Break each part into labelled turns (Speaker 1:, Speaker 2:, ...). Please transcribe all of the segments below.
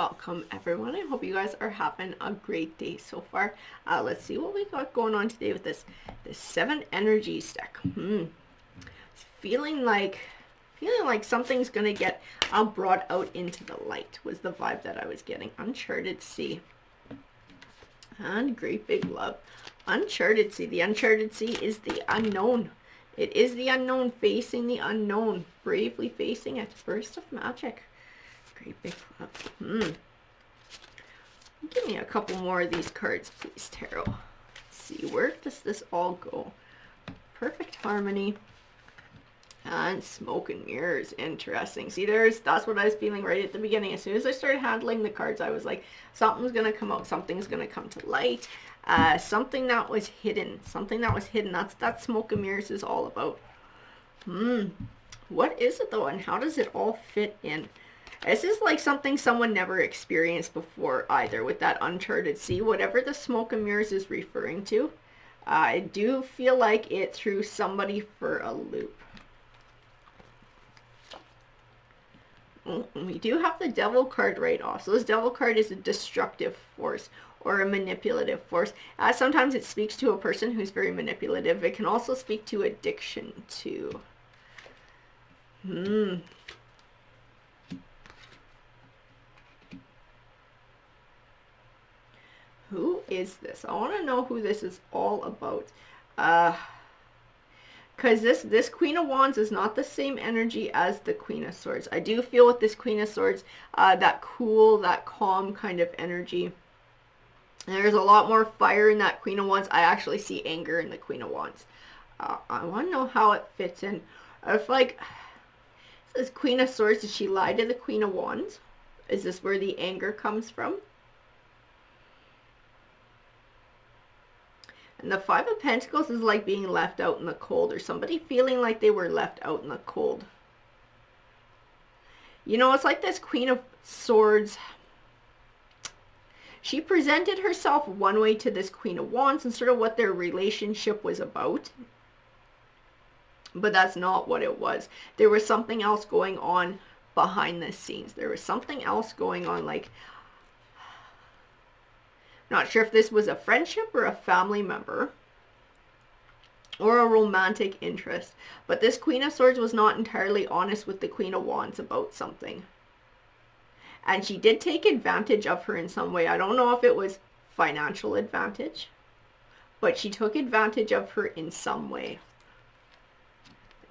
Speaker 1: Welcome everyone. I hope you guys are having a great day so far. Let's see what we got going on today with this seven energy stack. Feeling like something's gonna get brought out into the light was the vibe that I was getting. Uncharted Sea and Great Big Love. Uncharted Sea. The Uncharted Sea is the unknown. It is the unknown, facing the unknown, bravely facing it. Burst of magic. Great Big Love. Give me a couple more of these cards, please, Tarot. Let's see, where does this all go? Perfect Harmony and Smoke and Mirrors. Interesting. See, that's what I was feeling right at the beginning. As soon as I started handling the cards, I was like, something's gonna come out, something's gonna come to light. Something that was hidden. That's what Smoke and Mirrors is all about. What is it though, and how does it all fit in? This is like something someone never experienced before either with that Uncharted Sea. Whatever the Smoke and Mirrors is referring to, I do feel like it threw somebody for a loop. We do have the Devil card right off. So this Devil card is a destructive force or a manipulative force. Sometimes it speaks to a person who's very manipulative. It can also speak to addiction too. Who is this? I want to know who this is all about. Because this Queen of Wands is not the same energy as the Queen of Swords. I do feel with this Queen of Swords, that cool, that calm kind of energy. There's a lot more fire in that Queen of Wands. I actually see anger in the Queen of Wands. I want to know how it fits in. If like, this Queen of Swords, did she lie to the Queen of Wands? Is this where the anger comes from? And the Five of Pentacles is like being left out in the cold, or somebody feeling like they were left out in the cold. You know, it's like this Queen of Swords. She presented herself one way to this Queen of Wands and sort of what their relationship was about. But that's not what it was. There was something else going on behind the scenes. There was something else going on, like, not sure if this was a friendship or a family member or a romantic interest, but this Queen of Swords was not entirely honest with the Queen of Wands about something. And she did take advantage of her in some way. I don't know if it was financial advantage, but she took advantage of her in some way.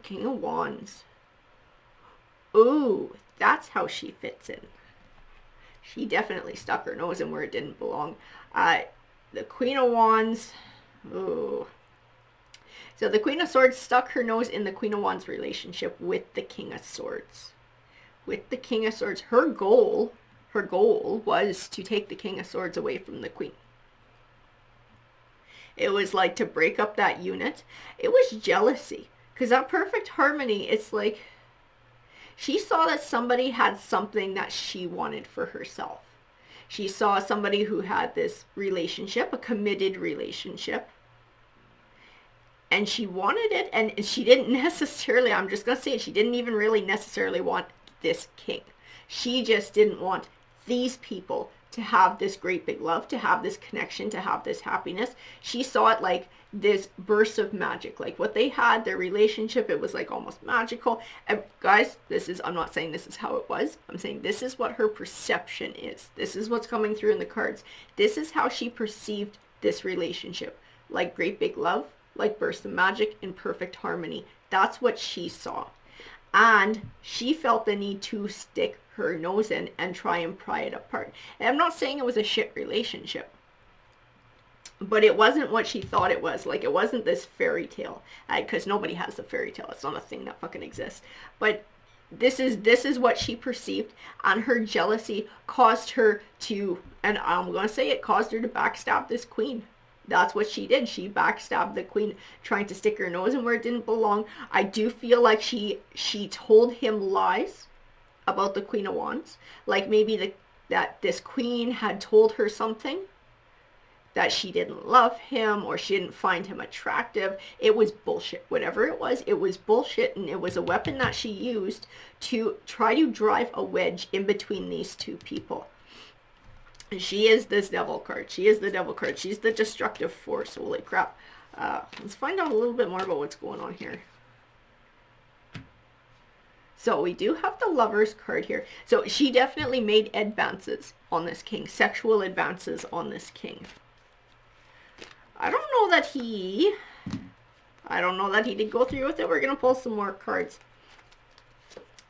Speaker 1: King of Wands. Ooh, that's how she fits in. She definitely stuck her nose in where it didn't belong. The Queen of Wands. Ooh. So the Queen of Swords stuck her nose in the Queen of Wands relationship with the King of Swords. With the King of Swords. Her goal was to take the King of Swords away from the Queen. It was like to break up that unit. It was jealousy. Because that Perfect Harmony, it's like she saw that somebody had something that she wanted for herself. She saw somebody who had this relationship, a committed relationship, and she wanted it, and she didn't necessarily, I'm just going to say it, she didn't even really necessarily want this king. She just didn't want these people to have this great big love, to have this connection, to have this happiness. She saw it like this burst of magic, like what they had, their relationship, it was like almost magical. And guys, I'm not saying this is how it was. I'm saying this is what her perception is. This is what's coming through in the cards. This is how she perceived this relationship, like great big love, like burst of magic, in perfect harmony. That's what she saw. And she felt the need to stick her nose in and try and pry it apart. And I'm not saying it was a shit relationship, but it wasn't what she thought it was. Like, it wasn't this fairy tale, because nobody has a fairy tale. It's not a thing that fucking exists. But this is what she perceived, and her jealousy caused her to, and I'm going to say it, caused her to backstab this queen. That's what she did. She backstabbed the queen, trying to stick her nose in where it didn't belong. I do feel like she told him lies about the Queen of Wands. Like maybe that this queen had told her something, that she didn't love him or she didn't find him attractive. It was bullshit. Whatever it was bullshit, and it was a weapon that she used to try to drive a wedge in between these two people. She is this devil card. She is the devil card. She's the destructive force. Holy crap. Let's find out a little bit more about what's going on here. So we do have the Lovers card here. So she definitely made advances on this king. Sexual advances on this king. I don't know that he did go through with it. We're going to pull some more cards.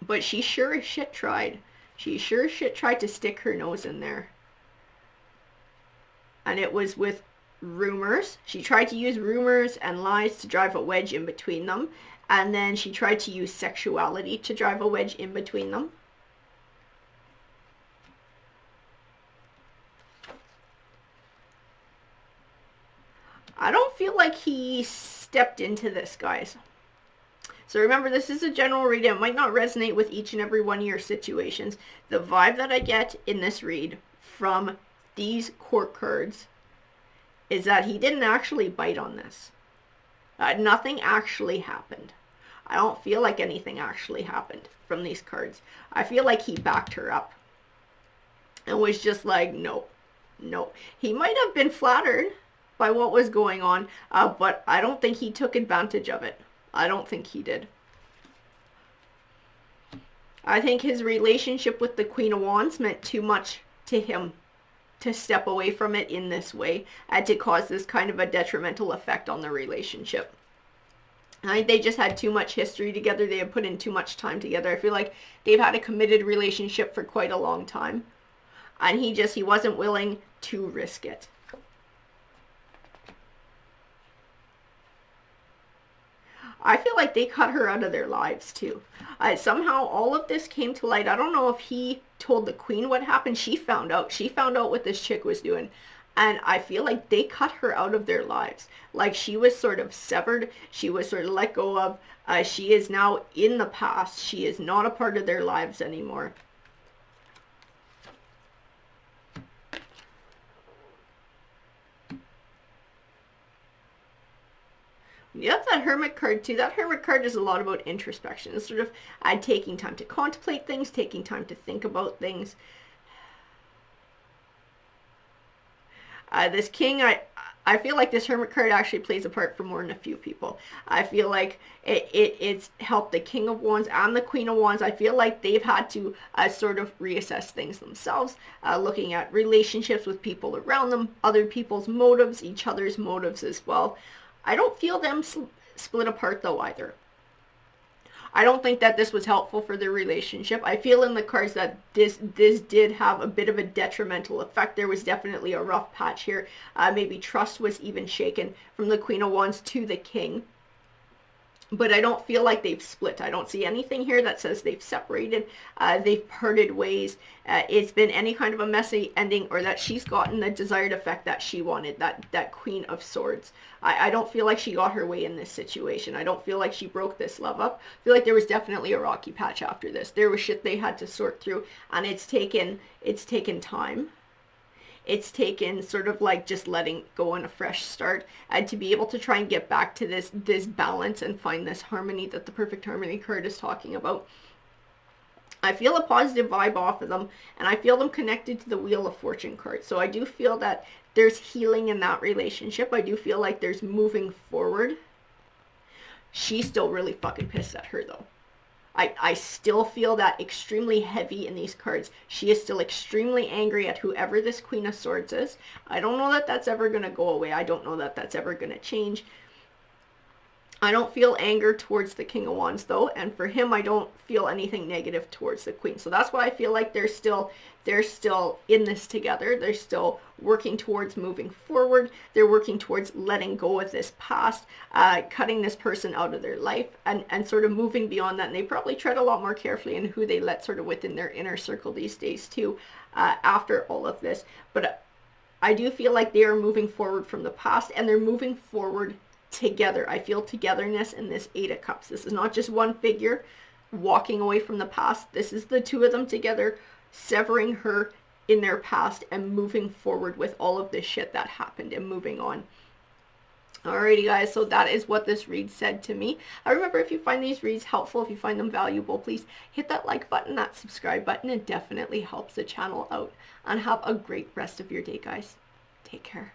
Speaker 1: But she sure as shit tried. She sure as shit tried to stick her nose in there. And it was with rumors. She tried to use rumors and lies to drive a wedge in between them. And then she tried to use sexuality to drive a wedge in between them. I don't feel like he stepped into this, guys. So remember, this is a general read. It might not resonate with each and every one of your situations. The vibe that I get in this read from these court cards is that he didn't actually bite on this. Nothing actually happened. I don't feel like anything actually happened from these cards. I feel like he backed her up and was just like, no, no. He might have been flattered by what was going on, but I don't think he took advantage of it. I don't think he did. I think his relationship with the Queen of Wands meant too much to him to step away from it in this way and to cause this kind of a detrimental effect on the relationship. I think they just had too much history together. They had put in too much time together. I feel like they've had a committed relationship for quite a long time. And he wasn't willing to risk it. I feel like they cut her out of their lives too. Somehow all of this came to light. I don't know if he told the queen what happened. She found out. She found out what this chick was doing. And I feel like they cut her out of their lives. Like she was sort of severed. She was sort of let go of. She is now in the past. She is not a part of their lives anymore. You have that Hermit card too. That Hermit card is a lot about introspection. It's sort of taking time to contemplate things, taking time to think about things. This king, I feel like this Hermit card actually plays a part for more than a few people. I feel like it's helped the King of Wands and the Queen of Wands. I feel like they've had to sort of reassess things themselves, looking at relationships with people around them, other people's motives, each other's motives as well. I don't feel them split apart though either. I don't think that this was helpful for their relationship. I feel in the cards that this did have a bit of a detrimental effect. There was definitely a rough patch here. Maybe trust was even shaken from the Queen of Wands to the King. But I don't feel like they've split. I don't see anything here that says they've separated. They've parted ways. It's been any kind of a messy ending, or that she's gotten the desired effect that she wanted, that Queen of Swords. I don't feel like she got her way in this situation. I don't feel like she broke this love up. I feel like there was definitely a rocky patch after this. There was shit they had to sort through, and it's taken time. It's taken sort of like just letting go on a fresh start, and to be able to try and get back to this balance and find this harmony that the Perfect Harmony card is talking about. I feel a positive vibe off of them, and I feel them connected to the Wheel of Fortune card. So I do feel that there's healing in that relationship. I do feel like there's moving forward. She's still really fucking pissed at her though. I still feel that extremely heavy in these cards. She is still extremely angry at whoever this Queen of Swords is. I don't know that that's ever going to go away. I don't know that that's ever going to change. I don't feel anger towards the King of Wands though, and for him I don't feel anything negative towards the Queen. So that's why I feel like they're still in this together. They're still working towards moving forward. They're working towards letting go of this past, cutting this person out of their life, and sort of moving beyond that. And they probably tread a lot more carefully in who they let sort of within their inner circle these days too, after all of this. But I do feel like they are moving forward from the past, and they're moving forward together. I feel togetherness in this Eight of Cups. This is not just one figure walking away from the past. This is the two of them together, severing her in their past and moving forward with all of this shit that happened and moving on. Alrighty guys, so that is what this read said to me. Remember, if you find these reads helpful, if you find them valuable, please hit that like button, that subscribe button. It definitely helps the channel out. And have a great rest of your day, guys. Take care.